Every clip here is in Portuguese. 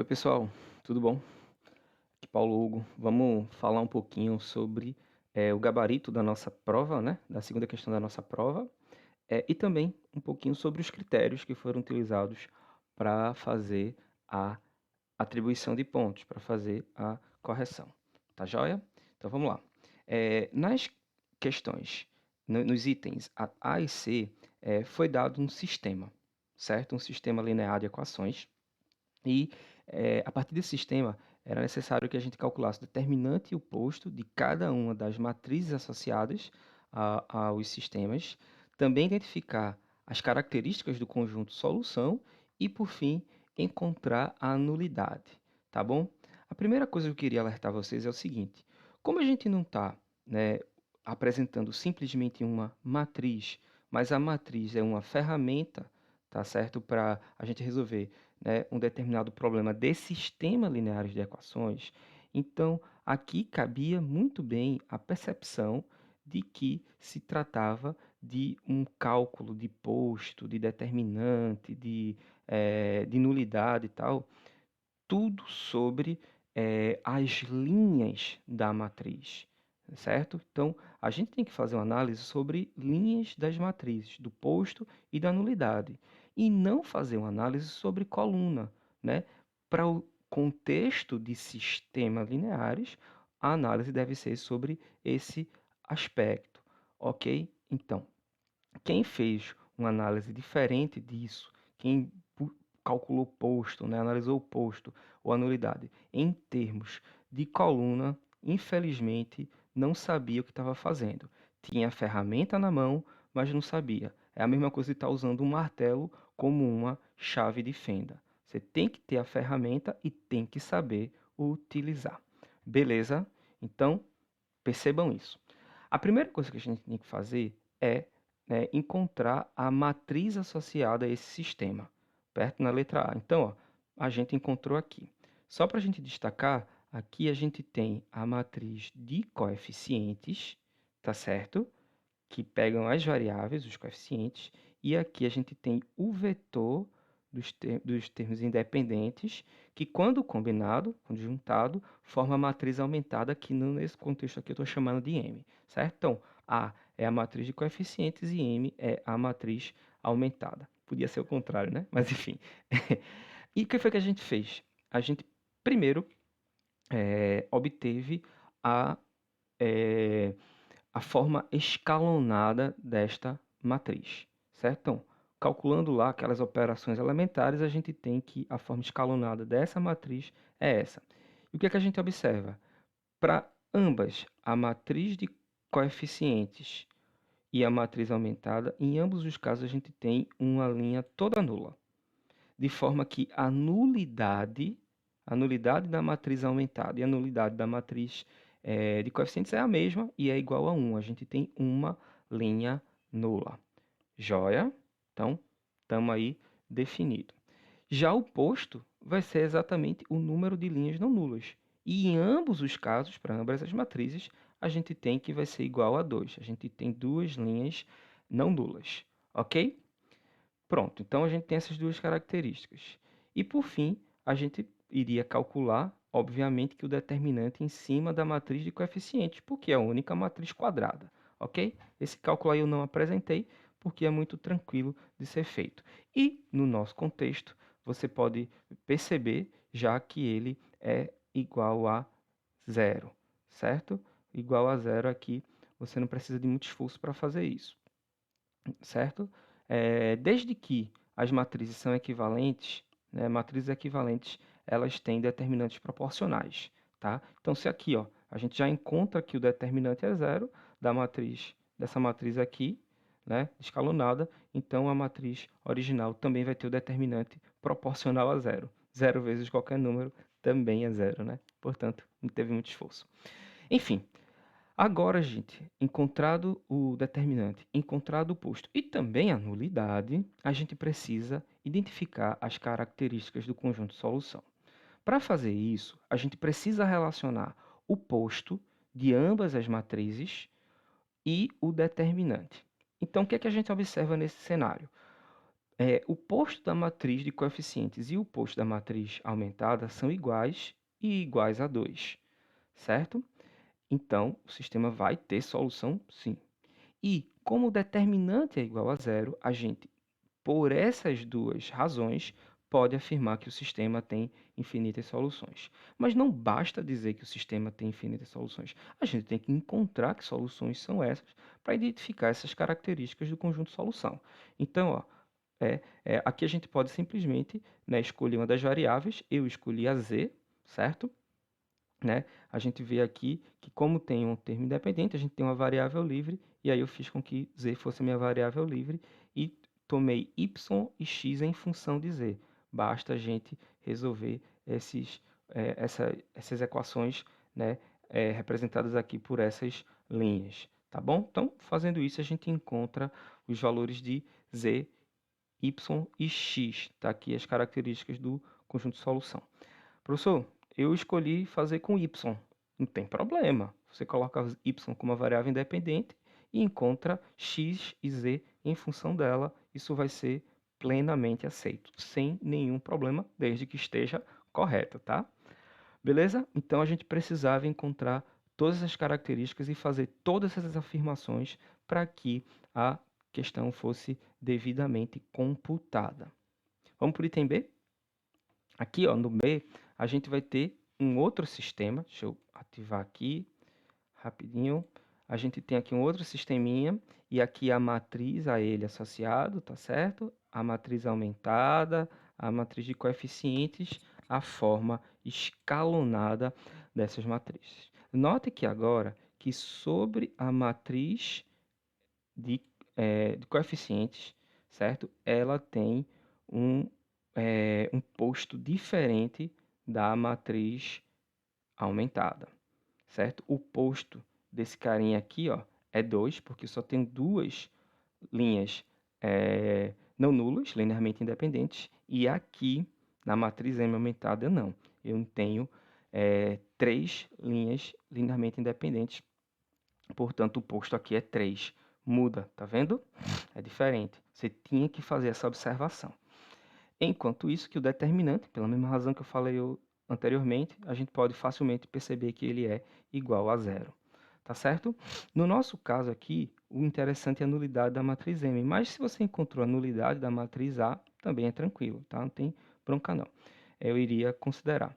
Oi, pessoal, tudo bom? Aqui Paulo Hugo. Vamos falar um pouquinho sobre o gabarito da nossa prova, né? Da segunda questão da nossa prova, e também um pouquinho sobre os critérios que foram utilizados para fazer a atribuição de pontos, para fazer a correção. Tá joia? Então vamos lá. Nas questões, nos itens A e C, foi dado um sistema, certo? Um sistema linear de equações. E, a partir desse sistema, era necessário que a gente calculasse o determinante e o posto de cada uma das matrizes associadas aos sistemas, também identificar as características do conjunto solução e, por fim, encontrar a nulidade, tá bom? A primeira coisa que eu queria alertar vocês é o seguinte: como a gente não está, né, apresentando simplesmente uma matriz, mas a matriz é uma ferramenta, tá certo, para a gente resolver, né, um determinado problema de sistema lineares de equações, então aqui cabia muito bem a percepção de que se tratava de um cálculo de posto, de determinante, de nulidade e tal, tudo sobre as linhas da matriz, certo? Então, a gente tem que fazer uma análise sobre linhas das matrizes, do posto e da nulidade, e não fazer uma análise sobre coluna, né? Para o contexto de sistemas lineares, a análise deve ser sobre esse aspecto, ok? Então, quem fez uma análise diferente disso, quem calculou posto, né, analisou o posto ou a nulidade em termos de coluna, infelizmente não sabia o que estava fazendo. Tinha a ferramenta na mão, mas não sabia. É a mesma coisa de estar usando um martelo como uma chave de fenda. Você tem que ter a ferramenta e tem que saber utilizar. Beleza? Então, percebam isso. A primeira coisa que a gente tem que fazer é, né, encontrar a matriz associada a esse sistema, perto na letra A. Então, ó, a gente encontrou aqui. Só para a gente destacar, aqui a gente tem a matriz de coeficientes, tá certo? Que pegam as variáveis, os coeficientes, e aqui a gente tem o vetor dos termos independentes, que quando combinado, quando juntado, forma a matriz aumentada, que nesse contexto aqui eu estou chamando de M, certo? Então, A é a matriz de coeficientes e M é a matriz aumentada. Podia ser o contrário, né? Mas enfim. E o que foi que a gente fez? A gente primeiro obteve a, eh, a forma escalonada desta matriz, certo? Então, calculando lá aquelas operações elementares, a gente tem que a forma escalonada dessa matriz é essa. E o que é que a gente observa? Para ambas, a matriz de coeficientes e a matriz aumentada, em ambos os casos a gente tem uma linha toda nula, de forma que a nulidade da matriz aumentada e a nulidade da matriz de coeficientes é a mesma e é igual a 1. A gente tem uma linha nula. Joia? Então, estamos aí definido. Já o posto vai ser exatamente o número de linhas não nulas. E em ambos os casos, para ambas as matrizes, a gente tem que vai ser igual a 2. A gente tem duas linhas não nulas. Ok? Pronto, então a gente tem essas duas características. E por fim, a gente iria calcular, obviamente, que o determinante em cima da matriz de coeficientes, porque é a única matriz quadrada, ok? Esse cálculo aí eu não apresentei, porque é muito tranquilo de ser feito. E, no nosso contexto, você pode perceber já que ele é igual a zero, certo? Igual a zero aqui, você não precisa de muito esforço para fazer isso, certo? Desde que as matrizes são equivalentes, né, matrizes equivalentes, elas têm determinantes proporcionais, tá? Então, se aqui, ó, a gente já encontra que o determinante é zero da matriz, dessa matriz aqui, né, escalonada, então a matriz original também vai ter o determinante proporcional a zero. Zero vezes qualquer número também é zero, né? Portanto, não teve muito esforço. Enfim, agora, gente, encontrado o determinante, encontrado o posto e também a nulidade, a gente precisa identificar as características do conjunto solução. Para fazer isso, a gente precisa relacionar o posto de ambas as matrizes e o determinante. Então, o que é que a gente observa nesse cenário? O posto da matriz de coeficientes e o posto da matriz aumentada são iguais e iguais a 2, certo? Então, o sistema vai ter solução sim. E como o determinante é igual a zero, a gente, por essas duas razões, pode afirmar que o sistema tem infinitas soluções. Mas não basta dizer que o sistema tem infinitas soluções. A gente tem que encontrar que soluções são essas para identificar essas características do conjunto solução. Então, ó, aqui a gente pode simplesmente, né, escolher uma das variáveis. Eu escolhi a z, certo? Né? A gente vê aqui que como tem um termo independente, a gente tem uma variável livre, e aí eu fiz com que z fosse a minha variável livre e tomei y e x em função de z. Basta a gente resolver essas equações, né, representadas aqui por essas linhas, tá bom? Então, fazendo isso, a gente encontra os valores de z, y e x. Tá aqui as características do conjunto de solução. Professor, eu escolhi fazer com y. Não tem problema. Você coloca y como uma variável independente e encontra x e z em função dela. Isso vai ser plenamente aceito, sem nenhum problema, desde que esteja correto, tá? Beleza? Então a gente precisava encontrar todas as características e fazer todas essas afirmações para que a questão fosse devidamente computada. Vamos para o item B? Aqui, ó, no B, a gente vai ter um outro sistema. Deixa eu ativar aqui rapidinho. A gente tem aqui um outro sisteminha e aqui a matriz a ele associado, tá certo? A matriz aumentada, a matriz de coeficientes, a forma escalonada dessas matrizes. Note que agora que sobre a matriz de coeficientes, certo? Ela tem um, um posto diferente da matriz aumentada, certo? O posto desse carinha aqui, ó, é 2, porque só tem duas linhas não nulas, linearmente independentes, e aqui na matriz M aumentada não. Eu tenho 3 linhas linearmente independentes, portanto o posto aqui é 3. Muda, tá vendo? É diferente. Você tinha que fazer essa observação. Enquanto isso, que o determinante, pela mesma razão que eu falei anteriormente, a gente pode facilmente perceber que ele é igual a zero. Tá certo? No nosso caso aqui, o interessante é a nulidade da matriz M, mas se você encontrou a nulidade da matriz A, também é tranquilo, tá? Não tem bronca não. Eu iria considerar.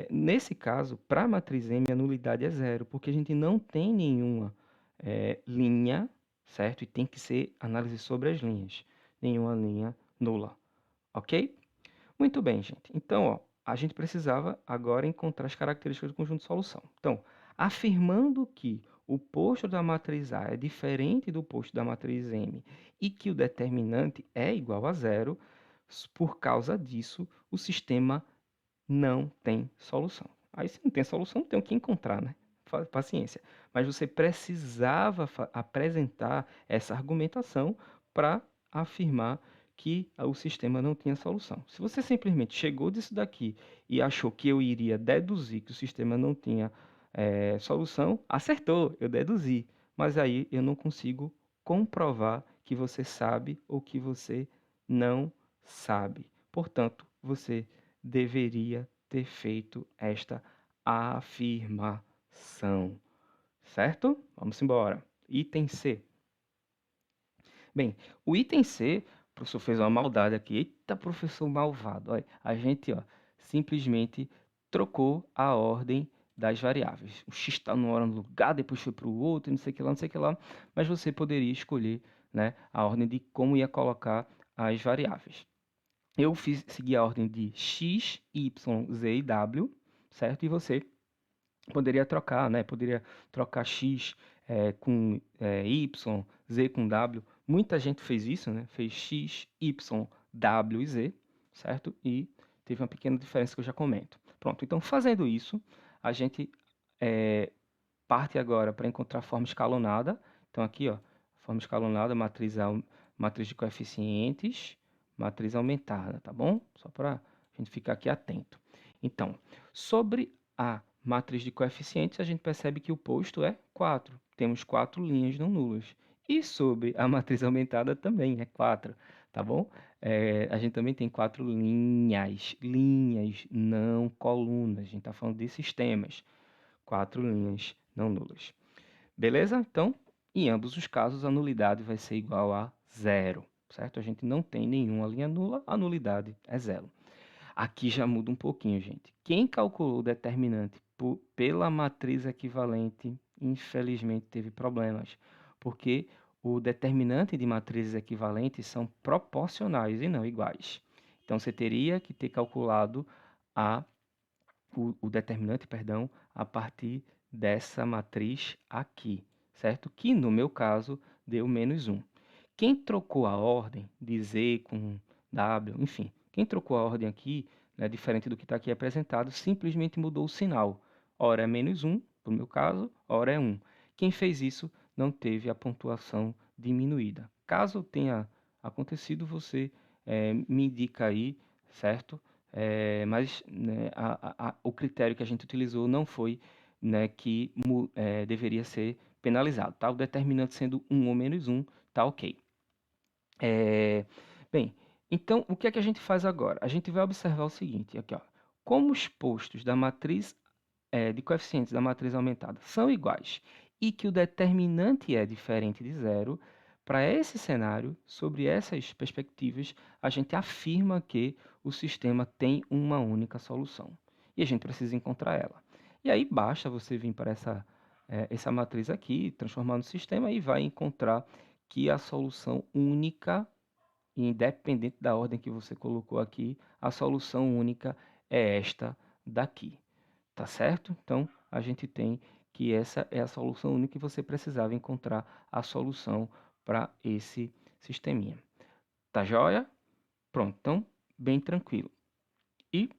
Nesse caso, para a matriz M, a nulidade é zero, porque a gente não tem nenhuma linha, certo? E tem que ser análise sobre as linhas. Nenhuma linha nula, ok? Muito bem, gente. Então, ó, a gente precisava agora encontrar as características do conjunto de solução. Então, afirmando que o posto da matriz A é diferente do posto da matriz M e que o determinante é igual a zero, por causa disso, o sistema não tem solução. Aí, se não tem solução, não tem o que encontrar, né? Paciência. Mas você precisava apresentar essa argumentação para afirmar que o sistema não tinha solução. Se você simplesmente chegou disso daqui e achou que eu iria deduzir que o sistema não tinha solução, acertou, eu deduzi. Mas aí eu não consigo comprovar que você sabe ou que você não sabe. Portanto, você deveria ter feito esta afirmação, certo? Vamos embora. Item C. Bem, o item C, o professor fez uma maldade aqui. Eita, professor malvado. Olha, a gente simplesmente trocou a ordem das variáveis. O x está numa hora no lugar, depois foi para o outro, não sei o que lá, não sei o que lá. Mas você poderia escolher, né, a ordem de como ia colocar as variáveis. Eu segui a ordem de x, y, z e w, certo? E você poderia trocar, né? Poderia trocar x com y, z com w. Muita gente fez isso, né? Fez x, y, w e z, certo? E teve uma pequena diferença que eu já comento. Pronto, então fazendo isso, a gente parte agora para encontrar a forma escalonada. Então aqui, ó, forma escalonada, matriz de coeficientes, matriz aumentada, tá bom? Só para a gente ficar aqui atento. Então, sobre a matriz de coeficientes, a gente percebe que o posto é 4. Temos 4 linhas não nulas. E sobre a matriz aumentada também é 4. tá bom? A gente também tem 4 linhas, não colunas. A gente está falando de sistemas. 4 linhas não nulas. Beleza? Então, em ambos os casos, a nulidade vai ser igual a zero, certo? A gente não tem nenhuma linha nula, a nulidade é zero. Aqui já muda um pouquinho, gente. Quem calculou o determinante pela matriz equivalente, infelizmente teve problemas, porque o determinante de matrizes equivalentes são proporcionais e não iguais. Então, você teria que ter calculado o determinante, perdão, a partir dessa matriz aqui, certo? Que no meu caso deu menos 1. Quem trocou a ordem de Z com W, enfim, quem trocou a ordem aqui, né, diferente do que está aqui apresentado, simplesmente mudou o sinal. Ora é menos 1, no meu caso, ora é 1. Quem fez isso não teve a pontuação diminuída. Caso tenha acontecido, você me indica aí, certo? Mas né, o critério que a gente utilizou não foi, né, que deveria ser penalizado, tá? O determinante sendo 1 ou menos 1, tá ok. Bem, então o que é que a gente faz agora? A gente vai observar o seguinte, aqui, ó. Como os postos da matriz de coeficientes da matriz aumentada são iguais e que o determinante é diferente de zero, para esse cenário, sobre essas perspectivas, a gente afirma que o sistema tem uma única solução. E a gente precisa encontrar ela. E aí basta você vir para essa matriz aqui, transformar no sistema e vai encontrar que a solução única, independente da ordem que você colocou aqui, a solução única é esta daqui. Tá certo? Então, a gente tem que essa é a solução única que você precisava encontrar a solução para esse sisteminha. Tá joia? Pronto, então, bem tranquilo. E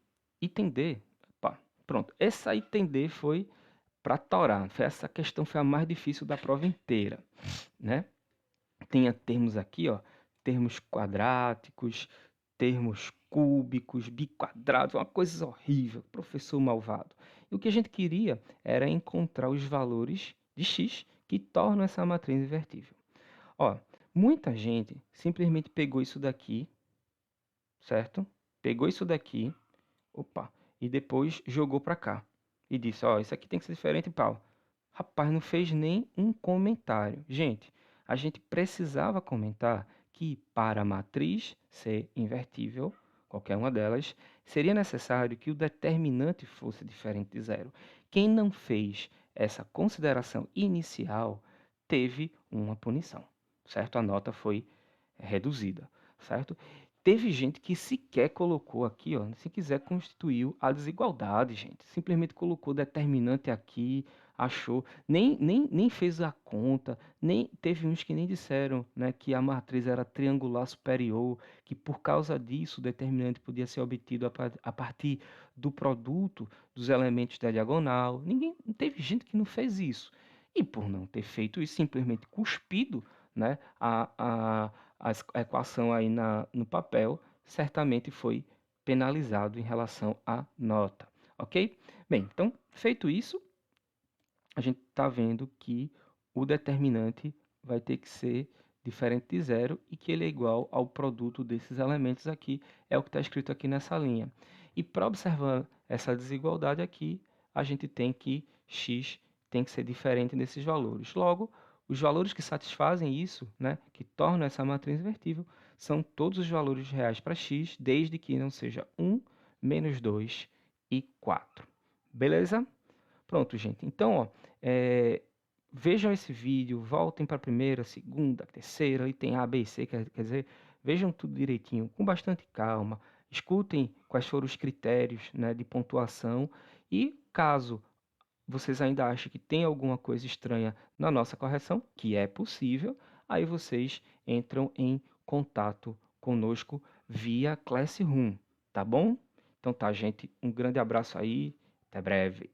item D, pá, pronto. Essa item D foi para torar. Essa questão foi a mais difícil da prova inteira, né? Tem termos aqui, ó, termos quadráticos, termos cúbicos, biquadrados, uma coisa horrível, professor malvado. E o que a gente queria era encontrar os valores de x que tornam essa matriz invertível. Ó, muita gente simplesmente pegou isso daqui, certo? Pegou isso daqui, opa, e depois jogou para cá. E disse, ó, isso aqui tem que ser diferente, pau. Rapaz, não fez nem um comentário. Gente, a gente precisava comentar que para a matriz ser invertível, qualquer uma delas, seria necessário que o determinante fosse diferente de zero. Quem não fez essa consideração inicial teve uma punição, certo? A nota foi reduzida, certo? Teve gente que sequer colocou aqui, ó, se quiser constituiu a desigualdade, gente. Simplesmente colocou determinante aqui, achou, nem fez a conta, nem teve uns que nem disseram, né, que a matriz era triangular superior, que por causa disso o determinante podia ser obtido a partir do produto dos elementos da diagonal. Teve gente que não fez isso. E por não ter feito isso, simplesmente cuspido, né, a equação aí no papel, certamente foi penalizado em relação à nota, ok? Bem, então, feito isso, a gente está vendo que o determinante vai ter que ser diferente de zero e que ele é igual ao produto desses elementos aqui, é o que está escrito aqui nessa linha. E para observar essa desigualdade aqui, a gente tem que x tem que ser diferente desses valores. Logo, os valores que satisfazem isso, né, que tornam essa matriz invertível, são todos os valores reais para x, desde que não seja 1, menos 2 e 4. Beleza? Pronto, gente. Então, ó, vejam esse vídeo, voltem para a primeira, segunda, terceira, ali tem A, B e C, quer dizer, vejam tudo direitinho, com bastante calma, escutem quais foram os critérios, né, de pontuação e caso vocês ainda achem que tem alguma coisa estranha na nossa correção, que é possível, aí vocês entram em contato conosco via Classroom, tá bom? Então tá, gente, um grande abraço aí, até breve.